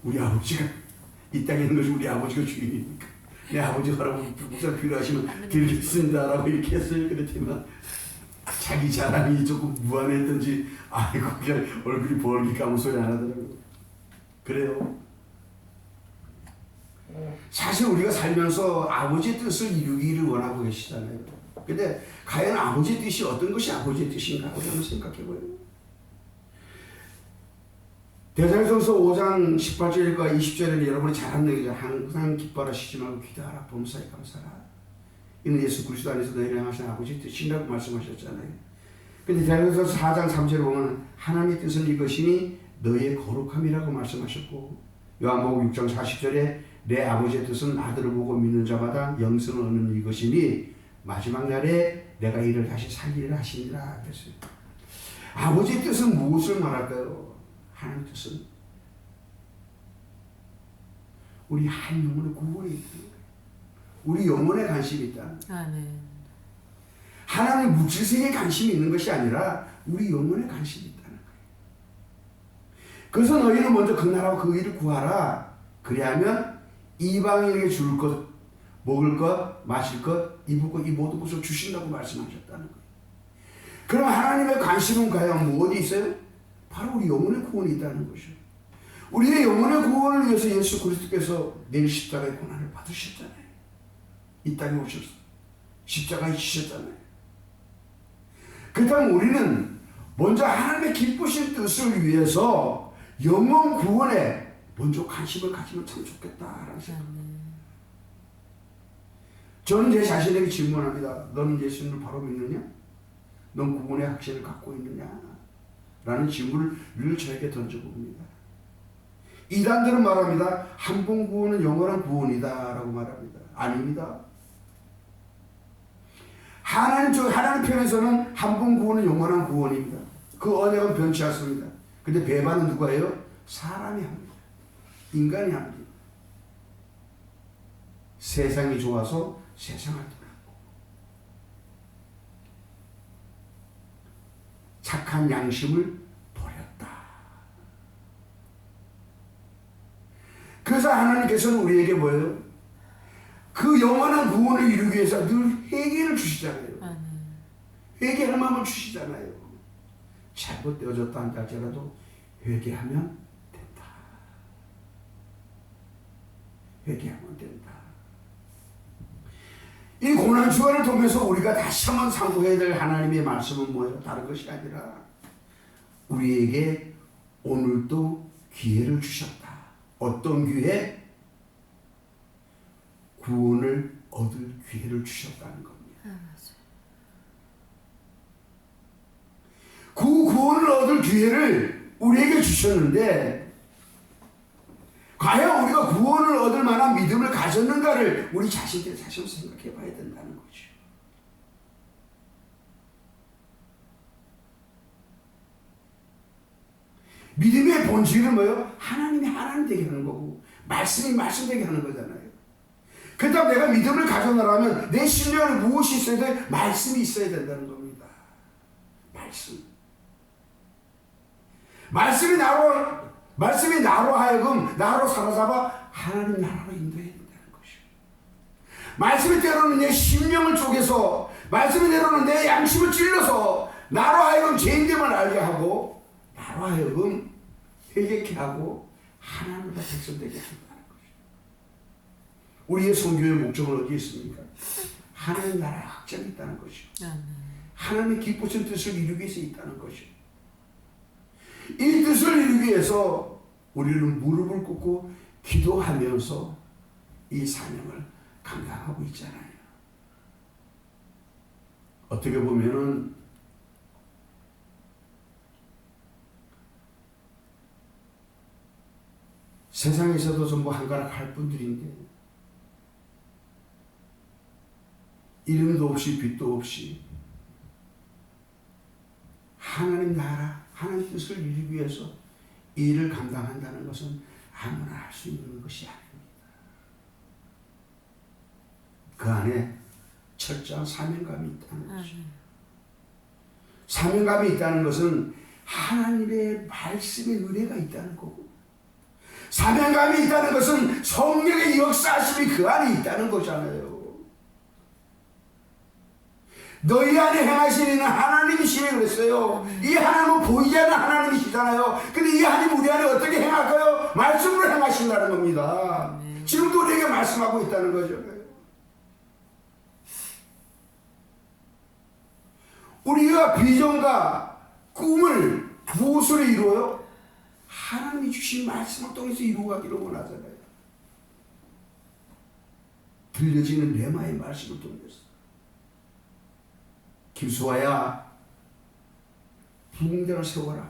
우리 아버지가 이 땅에 있는 것이 우리 아버지가 주인이니까 내 아버지 허락을 목사 필요하시면 드리겠습니다라고 이렇게 했어요. 그랬지만 자기 자랑이 조금 무안했던지 아이고 그냥 얼굴이 벌게 아무 소리 안 하더라고요. 그래요. 사실 우리가 살면서 아버지의 뜻을 이루기를 원하고 계시잖아요. 근데 과연 아버지의 뜻이 어떤 것이 아버지의 뜻인가 우리 한번 생각해봐요. 대사전서 5장 18절과 20절에는 여러분이 잘 아는 얘기죠. 항상 기뻐하시지 말고 기도하라 범사에 감사하라. 이는 예수 그리스도 안에서 너희를 향하신 아버지의 뜻이라고 말씀하셨잖아요. 근데 대사전서 4장 3절에 보면 하나님의 뜻은 이것이니 너희의 거룩함이라고 말씀하셨고, 요한복음 6장 40절에 내 아버지의 뜻은 아들을 보고 믿는 자마다 영생을 얻는 이것이니 마지막 날에 내가 이를 다시 살리리라 하시니라 그랬어요. 아버지의 뜻은 무엇을 말할까요? 하나님의 뜻은 우리 한 영혼의 구원이 있다는 거예요. 우리 영혼에 관심이 있다. 하나님 물질세계에 관심이 있는 것이 아니라 우리 영혼에 관심이 있다는 거예요. 그래서 너희는 먼저 그 나라와 그 일을 구하라. 그리하면 이방인에게 줄 것, 먹을 것, 마실 것, 입을 것, 이 모든 것을 주신다고 말씀하셨다는 거예요. 그럼 하나님의 관심은 과연 무엇이 있어요? 바로 우리 영혼의 구원이 있다는 것이죠. 우리의 영혼의 구원을 위해서 예수 그리스도께서 내일 십자가의 고난을 받으셨잖아요. 이 땅에 오셔서 십자가에 지셨잖아요. 그렇다면 우리는 먼저 하나님의 기쁘신 뜻을 위해서 영혼 구원에 먼저 관심을 가지면 참 좋겠다라는 생각. 저는 제 자신에게 질문합니다. 너는 예수님을 바로 믿느냐? 넌 구원의 확신을 갖고 있느냐? 라는 질문을 늘 저에게 던져봅니다. 이단들은 말합니다. 한 번 구원은 영원한 구원이다 라고 말합니다. 아닙니다. 하나님 편에서는 한 번 구원은 영원한 구원입니다. 그 언약은 변치 않습니다. 근데 배반은 누가 해요? 사람이 합니다. 인간이 합니다. 세상이 좋아서 세상을 떠났고 착한 양심을 버렸다. 그래서 하나님께서는 우리에게 뭐예요? 그 영원한 구원을 이루기 위해서 늘 회개를 주시잖아요. 회개할 마음을 주시잖아요. 잘못되어졌다 한다 할지라도 회개하면 된다. 회개하면 된다. 이 고난 주간을 통해서 우리가 다시 한번 상고해야 될 하나님의 말씀은 뭐예요? 다른 것이 아니라 우리에게 오늘도 기회를 주셨다. 어떤 기회? 구원을 얻을 기회를 주셨다는 겁니다. 그 구원을 얻을 기회를 우리에게 주셨는데 과연 우리가 구원을 얻을 만한 믿음을 가졌는가를 우리 자신들이 다시 한번 생각해 봐야 된다는 거죠. 믿음의 본질은 뭐예요? 하나님이 하나님 되게 하는 거고 말씀이 말씀 되게 하는 거잖아요. 그렇다면 내가 믿음을 가져나라면 내 신령에 무엇이 있어야 돼? 말씀이 있어야 된다는 겁니다. 말씀이 나로 하여금 나로 사로잡아 하나님 나라로 인도해야 된다는 것이죠. 말씀이 때로는 내 심령을 쪼개서 말씀이 때로는 내 양심을 찔러서 나로 하여금 죄인됨을 알게 하고 나로 하여금 회개케 하고 하나님과 백성되게 한다는 것이죠. 우리의 선교의 목적은 어디에 있습니까? 하나님 나라의 확장이 있다는 것이죠. 하나님의 기쁘신 뜻을 이루기 위해서 있다는 것이죠. 이 뜻을 이루기 위해서 우리는 무릎을 꿇고 기도하면서 이 사명을 감당하고 있잖아요. 어떻게 보면은 세상에서도 전부 한가락할 분들인데 이름도 없이 빛도 없이 하나님 나라 하나님 뜻을 이루기 위해서 이 일을 감당한다는 것은 아무나 할 수 있는 것이 아닙니다. 그 안에 철저한 사명감이 있다는 것이죠. 사명감이 있다는 것은 하나님의 말씀의 은혜가 있다는 거고 사명감이 있다는 것은 성령의 역사하심이 그 안에 있다는 거잖아요. 너희 안에 행하시는 이는 하나님이시네 그랬어요. 이 하나님은 보이지 않는 하나님이시잖아요. 근데 이 하나님 우리 안에 어떻게 행할까요? 말씀으로 행하신다는 겁니다. 지금도 우리에게 말씀하고 있다는 거죠. 우리가 비전과 꿈을 무엇으로 이루어요? 하나님이 주신 말씀을 통해서 이루어가기를 원하잖아요. 들려지는 레마의 말씀을 통해서. 김수아야, 부흥대를 세워라.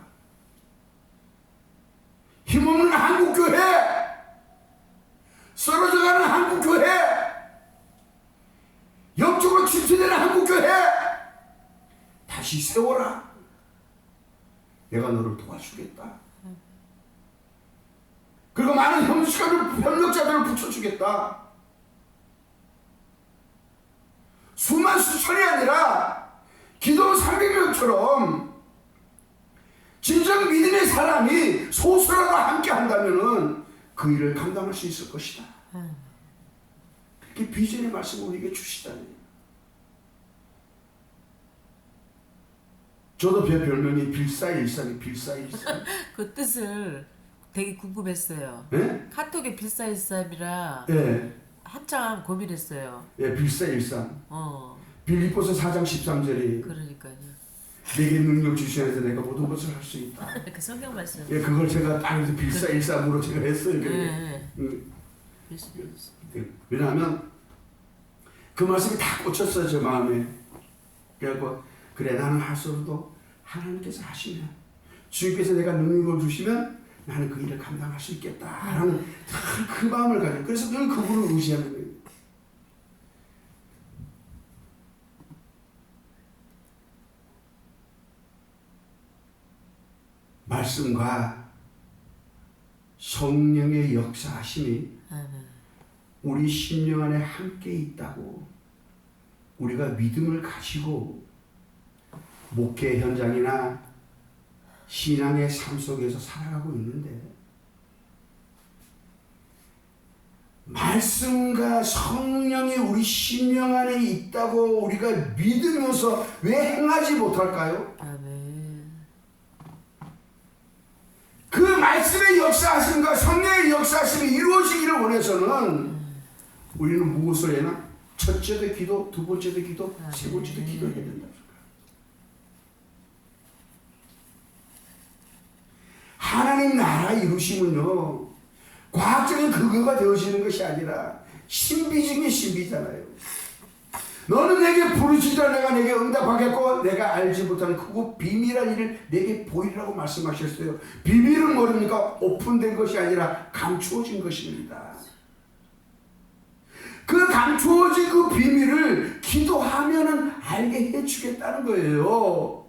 힘없는 한국교회, 쓰러져가는 한국교회, 영적으로 침체되는 한국교회, 다시 세워라. 내가 너를 도와주겠다. 그리고 많은 협력자들을 붙여주겠다. 수만 수천이 아니라 기도 300명처럼 진정 믿음의 사람이 소수라도 함께 한다면 그 일을 감당할 수 있을 것이다. 그렇게 비전의 말씀을 우리에게 주시다니. 저도 별명이 빌사일상이 빌사일상. 그 뜻을 되게 궁금했어요. 네? 카톡에 빌사일상이라 네. 한참 고민했어요. 예, 빌사일상. 빌립보서 4장 13절이 그러니까요. 내게 능력 주셔서 내가 모든 것을 할 수 있다. 그 성경 말씀. 예, 그걸 제가 딱 빌사일상으로 제가 했어요. 네. 왜냐하면 그 말씀이 다 꽂혔어요, 제 마음에. 그래갖고 그래, 나는 할수록도 하나님께서 하시면, 주님께서 내가 능력을 주시면 나는 그 일을 감당할 수 있겠다라는 그 마음을 가지고, 그래서 늘 그분을 의지하는 거예요. 말씀과 성령의 역사하심이 우리 심령 안에 함께 있다고 우리가 믿음을 가지고 목회 현장이나 신앙의 삶 속에서 살아가고 있는데, 말씀과 성령이 우리 심령 안에 있다고 우리가 믿으면서 왜 행하지 못할까요? 그 말씀의 역사하심과 성령의 역사하심이 이루어지기를 원해서는 우리는 무엇을 해나? 첫째도 기도, 두 번째도 기도, 세 번째도 기도해야 된다. 하나님 나라 이루심은요, 과학적인 근거가 되어지는 것이 아니라 신비 중에 신비잖아요. 너는 내게 부르시자 내가 내게 응답하겠고 내가 알지 못하는 크고 비밀한 일을 내게 보이라고 말씀하셨어요. 비밀은 뭐입니까? 오픈된 것이 아니라 감추어진 것입니다. 그 감추어진 그 비밀을 기도하면은 알게 해주겠다는 거예요.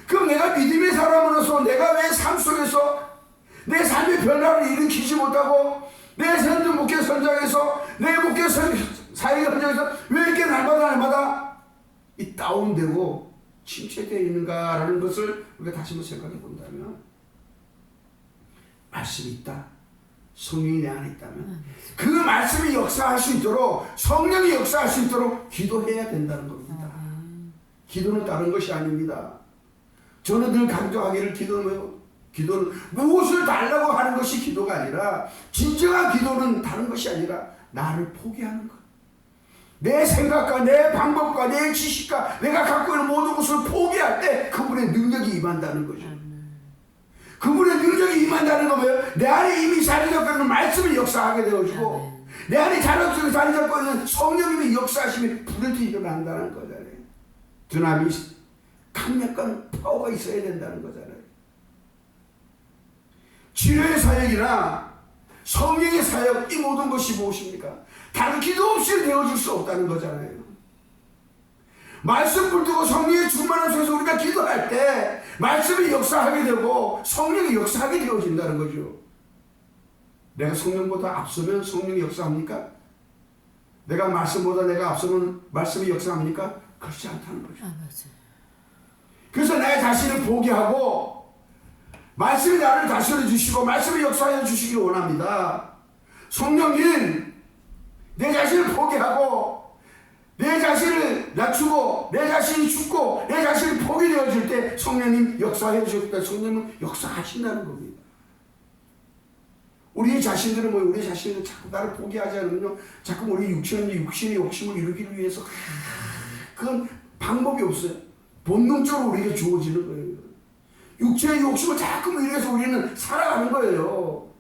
그럼 내가 믿음의 사람으로서 내가 왜 삶 속에서 내 삶의 변화를 일으키지 못하고 내 선전 목회 선장에서 내 목회 사회 현장에서 왜 이렇게 날마다 이 다운되고 침체되어 있는가라는 것을 우리가 다시 한번 생각해 본다면, 말씀이 있다, 성령이 내 안에 있다면 그 말씀이 역사할 수 있도록, 성령이 역사할 수 있도록 기도해야 된다는 겁니다. 기도는 다른 것이 아닙니다. 저는 늘 강조하기를, 기도는 무엇을 달라고 하는 것이 기도가 아니라, 진정한 기도는 다른 것이 아니라 나를 포기하는 것. 내 생각과 내 방법과 내 지식과 내가 갖고 있는 모든 것을 포기할 때 그분의 능력이 임한다는 거죠. 그분의 능력이 임한다는 건 뭐예요? 내 안에 이미 자리 잡고 있는 말씀을 역사하게 되어지고 내 안에 자리 잡고 있는 성령님의 역사하심이 불을 일어난다는 거잖아요. 드나미 강력한 파워가 있어야 된다는 거잖아요. 치료의 사역이나 성령의 사역, 이 모든 것이 무엇입니까? 다른 기도 없이 되어질 수 없다는 거잖아요. 말씀 불두고 성령의 충만한 속에서 우리가 기도할 때 말씀이 역사하게 되고 성령이 역사하게 되어진다는 거죠. 내가 성령보다 앞서면 성령이 역사합니까? 내가 말씀보다 내가 앞서면 말씀이 역사합니까? 그렇지 않다는 거죠. 맞아요. 그래서 내 자신을 포기하고 말씀이 나를 다스려 주시고 말씀이 역사해 주시기를 원합니다. 성령님, 내 자신을 포기하고 내 자신을 낮추고 내 자신이 죽고 내 자신이 포기되어질 때 성령님 역사해 주실 때 성령님은 역사하신다는 겁니다. 우리 자신들은 우리 자신을 자꾸 나를 포기하지 않으면요, 자꾸 우리 육신의 욕심을 이루기 위해서 그건 방법이 없어요. 본능적으로 우리에게 주어지는 거예요. 육체의 욕심을 자꾸 위해서 우리는 살아가는 거예요.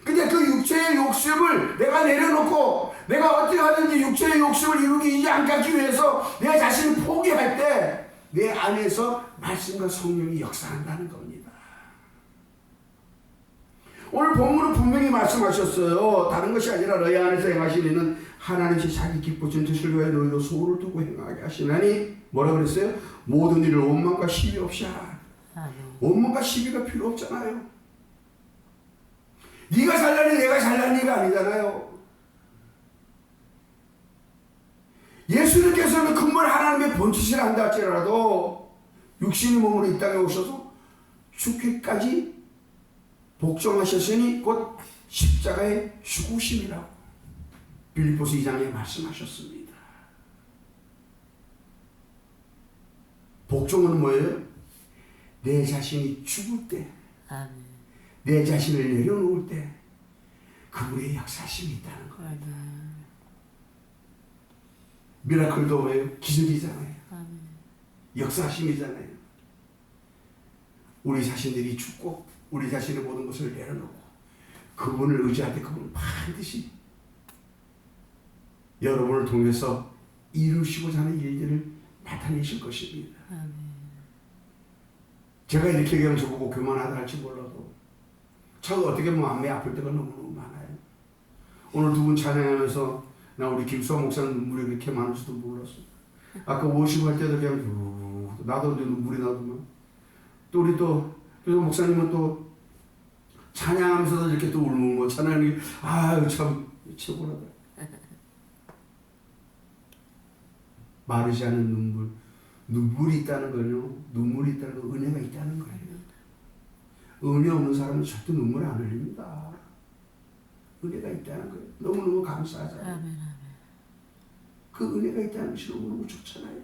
근데 그 육체의 욕심을 내가 내려놓고 내가 어떻게 하든지 육체의 욕심을 이루지 않기 위해서 내 자신을 포기할 때 내 안에서 말씀과 성령이 역사한다는 겁니다. 오늘 본문은 분명히 말씀하셨어요. 다른 것이 아니라 너희 안에서 행하시는 하나님이 자기 기쁘신 뜻을 위하여 너희로 소원을 두고 행하게 하시나니 뭐라 그랬어요? 모든 일을 원망과 시비 없이 하라. 원망과 시비가 필요 없잖아요. 네가 잘나니 내가 잘나니가 아니잖아요. 예수님께서는 근본 하나님의 본뜻을 한다 할지라도 육신의 몸으로 이 땅에 오셔서 죽기까지 복종하셨으니 곧 십자가의 죽으심이라고 빌립보서 2장에 말씀하셨습니다. 복종은 뭐예요? 내 자신이 죽을 때, 내 자신을 내려놓을 때 그분의 역사심이 있다는 거예요. 미라클도 뭐예요? 기적이잖아요. 역사심이잖아요. 우리 자신들이 죽고 우리 자신의 모든 것을 내려놓고 그분을 의지할 때 그분은 반드시 여러분을 통해서 이루시고자 하는 일들을 나타내실 것입니다. 제가 이렇게 얘기하면 저보고 교만하다 할지 몰라도 저도 어떻게 보면 마음이 아플 때가 너무너무 많아요. 오늘 두 분 찬양하면서 나 우리 김수환 목사님 눈물이 그렇게 많을 줄도 몰랐어. 아까 워십 할 때도 그냥 나도 눈물이 나더만. 또 우리 또 목사님은 또 찬양하면서도 이렇게 또 울고 찬양이 아유 참 최고라다. 마르지 않은 눈물이 있다는 거요. 눈물이 있다는 거 은혜가 있다는 거예요. 은혜 없는 사람은 절대 눈물 안 흘립니다. 은혜가 있다는 거예요. 너무너무 감사하잖아요. 그 은혜가 있다는 것이 너무너무 좋잖아요.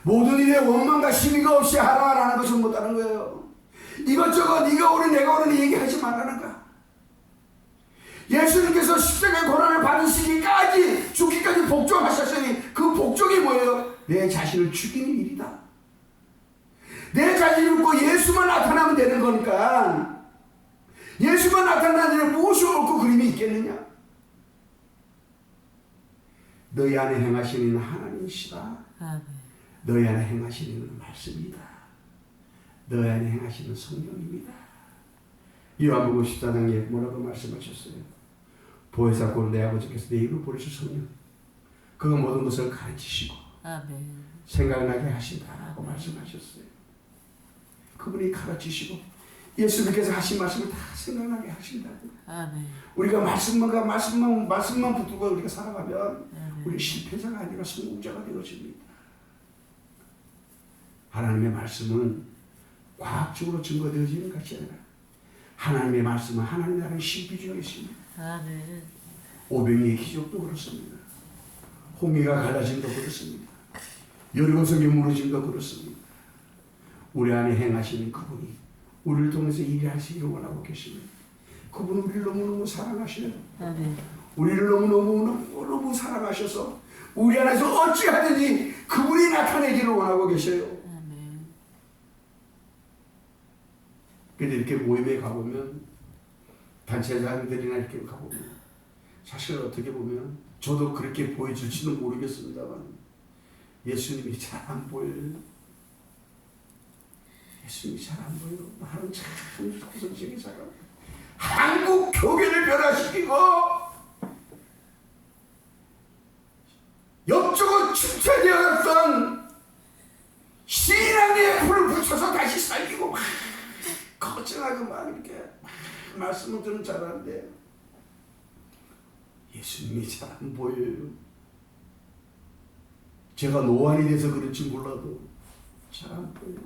모든 일에 원망과 시비가 없이 하라라는 것은 못하는 거예요. 이것저것 네가 오니 내가 오니 얘기하지 말라는 거야. 예수님께서 십자가의 고난을 받으시기까지 죽기까지 복종하셨으니 그 복종이 뭐예요? 내 자신을 죽이는 일이다. 내 자신을 믿고 예수만 나타나면 되는 거니까 예수만 나타나는 일은 무엇이 옳고 그림이 있겠느냐? 너희 안에 행하시는 하나님이시다. 너희 안에 행하시는 말씀이다. 너희 안에 행하시는 성령입니다. 요한복음 14장에 뭐라고 말씀하셨어요? 보혜사 곧 내 아버지께서 내 입을 보내실 성령, 그가 모든 것을 가르치시고 생각나게 하신다라고 말씀하셨어요. 그분이 가르치시고 예수님께서 하신 말씀을 다 생각나게 하신다고. 우리가 말씀만 붙들고 우리가 살아가면 우리 실패자가 아니라 성공자가 되어집니다. 하나님의 말씀은 과학적으로 증거되어지는 것이 아니라 하나님의 말씀은 하나님 나라의 신비 중에 있습니다. 오병이의 기적도 그렇습니다. 홍해가 갈라짐도 그렇습니다. 여리고성이 무너짐도 그렇습니다. 우리 안에 행하시는 그분이 우리를 통해서 일하시기를 원하고 계십니다. 그분은 우리를 너무너무 사랑하시네요. 우리를 너무너무 사랑하셔서 우리 안에서 어찌하든지 그분이 나타내기를 원하고 계셔요. 그런데 이렇게 모임에 가보면 단체장들이나 이렇게 가보면 사실 어떻게 보면 저도 그렇게 보여줄지는 모르겠습니다만 예수님이 잘 안 보여요. 예수님이 잘 안 보여요. 나는 참 구성적인 사람. 한국 교회를 변화시키고 옆쪽은 침체되었던 신앙의 불을 붙여서 다시 살리고 막 거창하게 막 이렇게 말씀을 들은 잘하는데 예수님이 잘 안 보여요. 제가 노안이 돼서 그런지 몰라도 잘 안 보여요.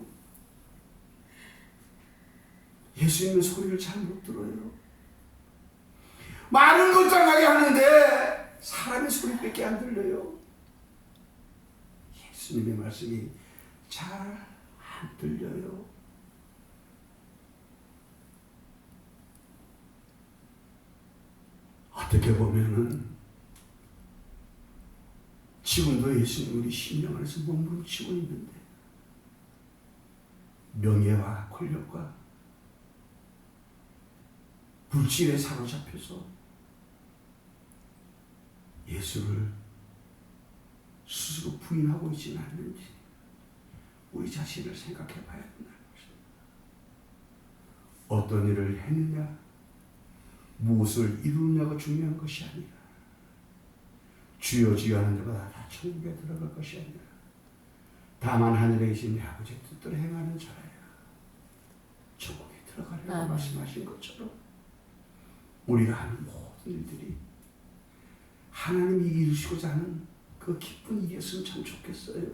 예수님의 소리를 잘 못 들어요. 말은 거창하게 하는데 사람의 소리밖에 안 들려요. 예수님의 말씀이 잘 안 들려요. 어떻게 보면은 지금도 예수님 우리 심령 안에서 몸부림치고 있는데 명예와 권력과 물질에 사로잡혀서 예수를 스스로 부인하고 있지는 않는지 우리 자신을 생각해 봐야 된다는 것입니다. 어떤 일을 했느냐, 무엇을 이루느냐가 중요한 것이 아니라 주여 주여 하는 자마다 다 천국에 들어갈 것이 아니라 다만 하늘에 계신 내 아버지의 뜻대로 행하는 자야 천국에 들어가려고 말씀하신 것처럼 우리가 하는 모든 일들이 하나님이 이루시고자 하는 그 기쁜 일이었으면 참 좋겠어요.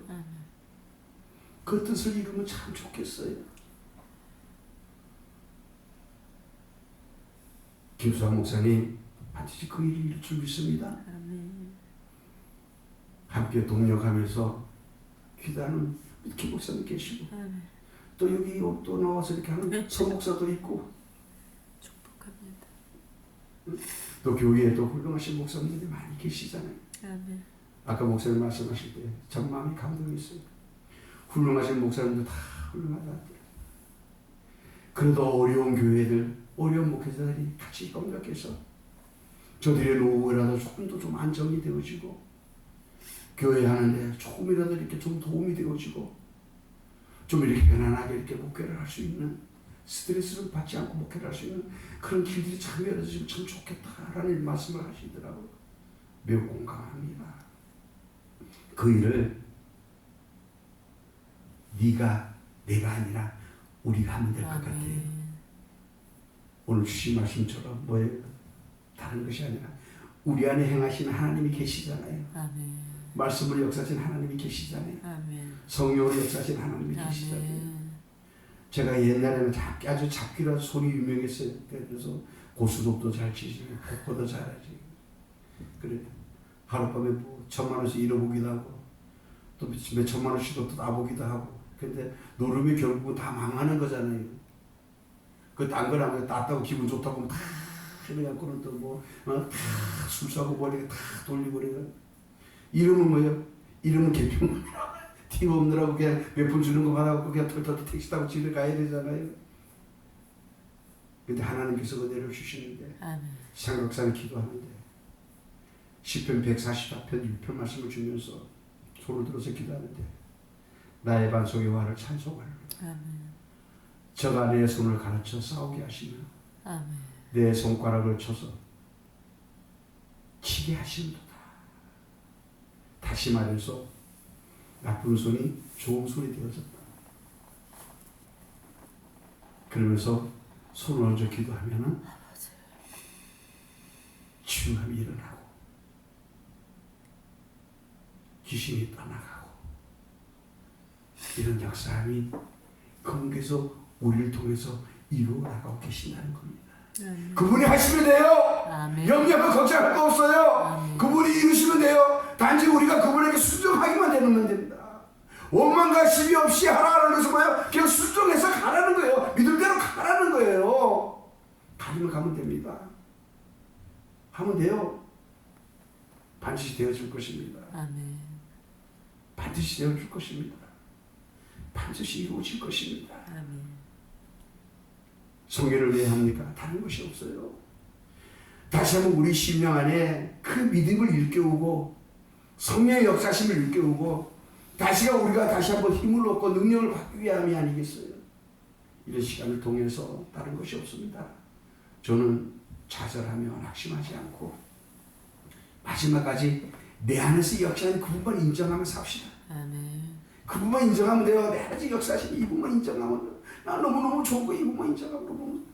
그 뜻을 이루면 참 좋겠어요. 김수환 목사님 반드시 그 일을 이룰 줄 믿습니다. 함께 동력하면서 기도하는 김 목사님 계시고 또 여기 또 나와서 이렇게 하는 서 목사도 있고 축복합니다. 또 교회에도 훌륭하신 목사님들이 많이 계시잖아요. 아까 목사님 말씀하실 때 전 마음이 감동했어요. 훌륭하신 목사님들 다 훌륭하다. 그래도 어려운 교회들, 어려운 목회자들이 같이 협력해서 저들의 노후라도 조금도 좀 안정이 되어지고 교회 하는데 조금이라도 이렇게 좀 도움이 되어지고 좀 이렇게 편안하게 이렇게 목회를 할 수 있는 스트레스를 받지 않고 목회를 할 수 있는 그런 길들이 참 열어지면 참 좋겠다라는 말씀을 하시더라고요. 매우 공감합니다. 그 일을 네가 내가 아니라 우리가 하면 될 것 같아요. 오늘 주신 말씀처럼 뭐예요? 다른 것이 아니라 우리 안에 행하시는 하나님이 계시잖아요. 말씀을 역사하신 하나님이 계시잖아요. 성령으로 역사하신 하나님이 계시잖아요. 제가 옛날에는 아주 잡기로 손이 유명했어요. 그래서 고수톱도 잘 치시고 복고도 잘하지. 그래 하룻밤에 뭐 1,000,000원씩 잃어보기도 하고 또 몇 천만 원씩도 또 나보기도 하고. 근데 노름이 결국은 다 망하는 거잖아요. 그 딴 거랑 땄다고 기분 좋다고 하면 다 해갖고는 또 뭐 다 술사고 버리고 다 돌리버리고. 이름은 뭐예요? 이름은 개평 팀 없느라고 그냥 몇 푼 주는 거 받아갖고 그냥 털털 택시 타고 집에 가야 되잖아요. 근데 하나님께서 그대로 주시는데 생각상 기도하는데 시편 144편 6편 말씀을 주면서 손을 들어서 기도하는데 나의 반석의 화를 찬송하노라. 저가 내 손을 가르쳐 싸우게 하시며 내 손가락을 쳐서 치게 하시는도다. 다시 말해서 나쁜 손이 좋은 손이 되어졌다. 그러면서 손을 얹어 기도하면은 치유함이 일어나고 귀신이 떠나가고 이런 역사함이 그분께서 우리를 통해서 이루어 나가고 계신다는 겁니다. 그분이 하시면 돼요. 염려하고 걱정할 거 없어요. 그분이 이루시면 돼요. 단지 우리가 그분에게 순종하기만 되면 됩니다. 원망과 시비 없이 하라는 것은 뭐예요? 그냥 순종해서 가라는 거예요. 믿음대로 가라는 거예요. 가면 가면 됩니다. 하면 돼요. 반드시 되어줄 것입니다. 반드시 되어줄 것입니다. 반드시 이루어질 것입니다. 성결을 왜 합니까? 다른 것이 없어요. 다시 한번 우리 심령 안에 그 믿음을 일깨우고 성령의 역사심을 일깨우고 우리가 다시 한번 힘을 얻고 능력을 받기 위함이 아니겠어요? 이런 시간을 통해서 다른 것이 없습니다. 저는 좌절하며 낙심하지 않고 마지막까지 내 안에서 역사하는 그분만 인정하며 삽시다. 그분만 인정하면 돼요. 내 안에서 역사하시는 이분만 인정하면 나 너무너무 좋은 거 이분만 인정하고 보면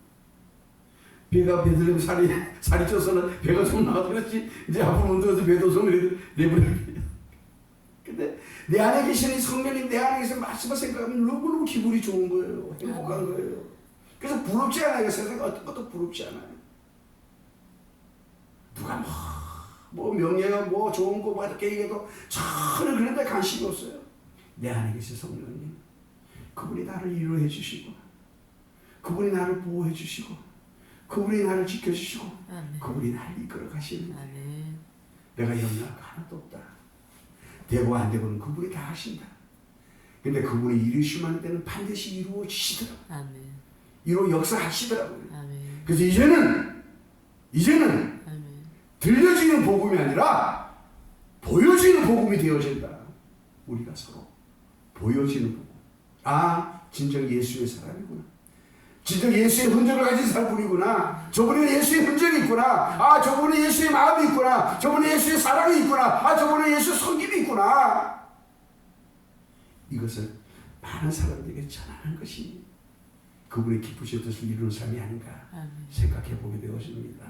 배가 배들면 살이 쪄서는 배가 좀 나와도 그렇지 이제 앞으로 운동해서 배도 좀 내버려요. 근데 내 안에 계시는 성령님 내 안에 계시는 말씀을 생각하면 너무너무 기분이 좋은 거예요. 행복한 거예요. 그래서 부럽지 않아요. 세상에 어떤 것도 부럽지 않아요. 누가 뭐 명예가 뭐 좋은 거 뭐 이렇게 얘기해도 전혀 그런 데 관심이 없어요. 내 안에 계신 성령님, 그분이 나를 위로해 주시고, 그분이 나를 보호해 주시고, 그분이 나를 지켜주시고, 아멘. 그분이 나를 이끌어 가시는 거예요. 아멘. 내가 연락가 하나도 없다. 되고 안 되고는 그분이 다 하신다. 근데 그분이 이루시면 때는 반드시 이루어지시더라고요. 아멘. 이루 역사하시더라고요. 아멘. 그래서 이제는 아멘. 들려지는 복음이 아니라 보여지는 복음이 되어진다. 우리가 서로 보여지는 복음. 아, 진정 예수의 사람이구나. 진정 예수의 흔적을 가진 사람이구나. 저분에 예수의 흔적이 있구나. 아, 저분에 예수의 마음이 있구나. 저분에 예수의 사랑이 있구나. 아, 저분에 예수의 섬김이 있구나. 이것을 많은 사람들에게 전하는 것이 그분의 기쁘신 뜻을 이루는 삶이 아닌가 아멘. 생각해 보게 되어집니다.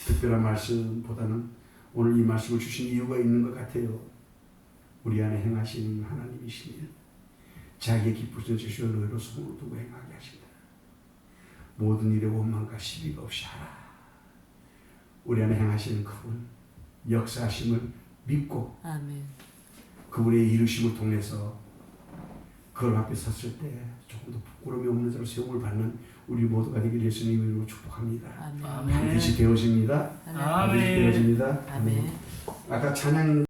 특별한 말씀보다는 오늘 이 말씀을 주신 이유가 있는 것 같아요. 우리 안에 행하시는 하나님이시니 자기의 기쁘신 뜻을 너희로 손으로 두고 행하게 하신다. 모든 일에 원망과 시비가 없이 하라. 우리 안에 행하시는 그분 역사하심을 믿고 아멘. 그분의 이루심을 통해서 그걸 앞에 섰을 때 조금 더 부끄러움이 없는 자로 세움을 받는 우리 모두가 되길 예수님 이름으로 축복합니다. 아멘. 아멘. 반드시 되어집니다. 아멘. 반드시 되어집니다. 아멘. 아까 찬양